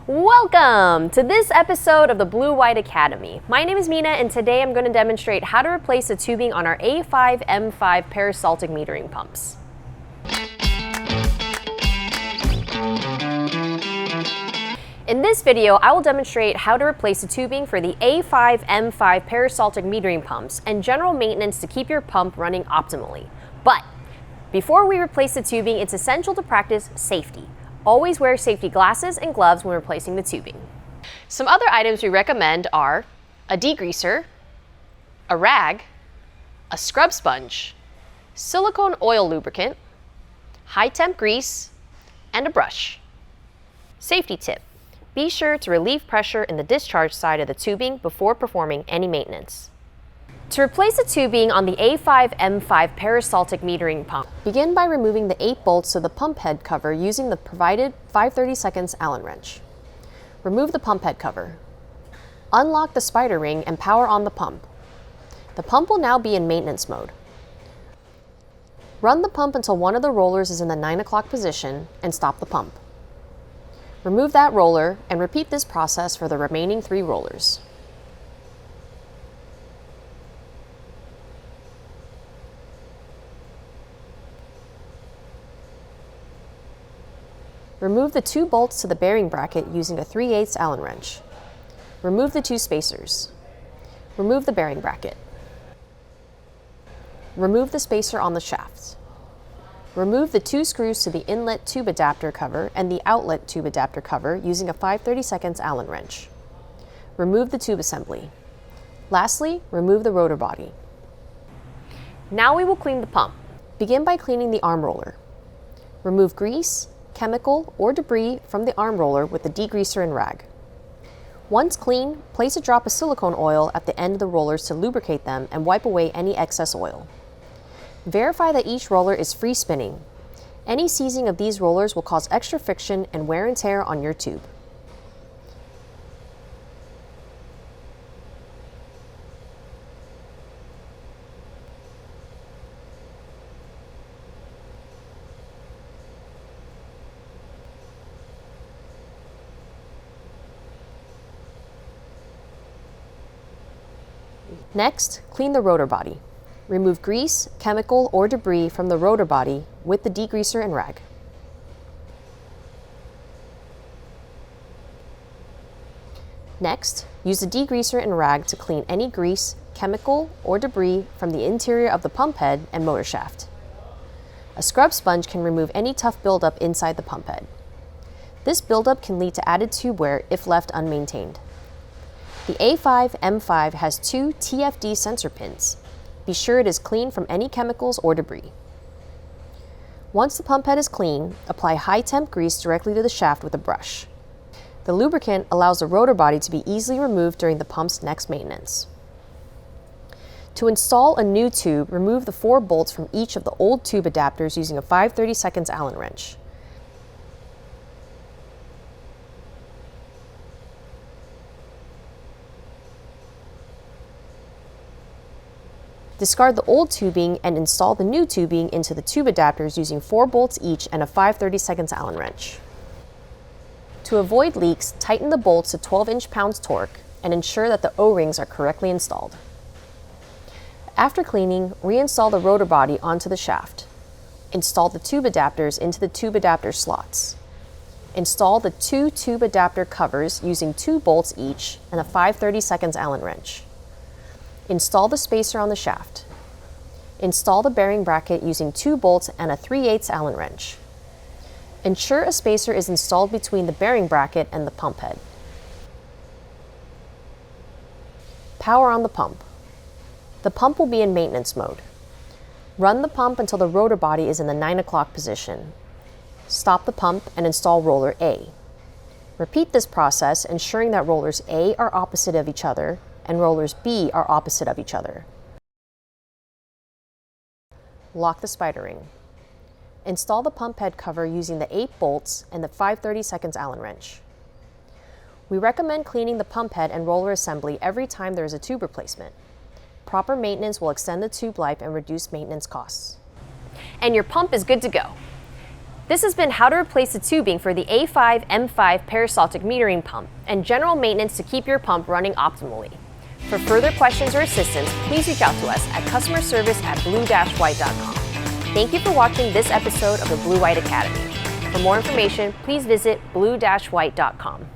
Welcome to this episode of the Blue White Academy. My name is Mina, and today I'm going to demonstrate how to replace the tubing on our A5 M5 peristaltic metering pumps. In this video, I will demonstrate how to replace the tubing for the A5 M5 peristaltic metering pumps and general maintenance to keep your pump running optimally. But before we replace the tubing, it's essential to practice safety. Always wear safety glasses and gloves when replacing the tubing. Some other items we recommend are a degreaser, a rag, a scrub sponge, silicone oil lubricant, high temp grease, and a brush. Safety tip: be sure to relieve pressure in the discharge side of the tubing before performing any maintenance. To replace the tubing on the A5 M5 peristaltic metering pump, begin by removing the 8 bolts of the pump head cover using the provided 5/32 Allen wrench. Remove the pump head cover. Unlock the spider ring and power on the pump. The pump will now be in maintenance mode. Run the pump until one of the rollers is in the 9 o'clock position and stop the pump. Remove that roller and repeat this process for the remaining 3 rollers. Remove the 2 bolts to the bearing bracket using a 3/8 Allen wrench. Remove the 2 spacers. Remove the bearing bracket. Remove the spacer on the shaft. Remove the 2 screws to the inlet tube adapter cover and the outlet tube adapter cover using a 5/32 Allen wrench. Remove the tube assembly. Lastly, remove the rotor body. Now we will clean the pump. Begin by cleaning the arm roller. Remove grease, chemical, or debris from the arm roller with the degreaser and rag. Once clean, place a drop of silicone oil at the end of the rollers to lubricate them and wipe away any excess oil. Verify that each roller is free spinning. Any seizing of these rollers will cause extra friction and wear and tear on your tube. Next, clean the rotor body. Remove grease, chemical, or debris from the rotor body with the degreaser and rag. Next, use the degreaser and rag to clean any grease, chemical, or debris from the interior of the pump head and motor shaft. A scrub sponge can remove any tough buildup inside the pump head. This buildup can lead to added tube wear if left unmaintained. The A5 M5 has 2 TFD sensor pins. Be sure it is clean from any chemicals or debris. Once the pump head is clean, apply high temp grease directly to the shaft with a brush. The lubricant allows the rotor body to be easily removed during the pump's next maintenance. To install a new tube, remove the 4 bolts from each of the old tube adapters using a 5/32 Allen wrench. Discard the old tubing and install the new tubing into the tube adapters using 4 bolts each and a 5/32 Allen wrench. To avoid leaks, tighten the bolts to 12 inch-pounds torque and ensure that the O-rings are correctly installed. After cleaning, reinstall the rotor body onto the shaft. Install the tube adapters into the tube adapter slots. Install the 2 tube adapter covers using 2 bolts each and a 5/32 Allen wrench. Install the spacer on the shaft. Install the bearing bracket using 2 bolts and a 3/8 Allen wrench. Ensure a spacer is installed between the bearing bracket and the pump head. Power on the pump. The pump will be in maintenance mode. Run the pump until the rotor body is in the 9 o'clock position. Stop the pump and install roller A. Repeat this process, ensuring that rollers A are opposite of each other and rollers B are opposite of each other. Lock the spider ring. Install the pump head cover using the 8 bolts and the 5/32 Allen wrench. We recommend cleaning the pump head and roller assembly every time there is a tube replacement. Proper maintenance will extend the tube life and reduce maintenance costs. And your pump is good to go. This has been how to replace the tubing for the A5 M5 Peristaltic Metering Pump and general maintenance to keep your pump running optimally. For further questions or assistance, please reach out to us at customerservice@blue-white.com. Thank you for watching this episode of the Blue White Academy. For more information, please visit blue-white.com.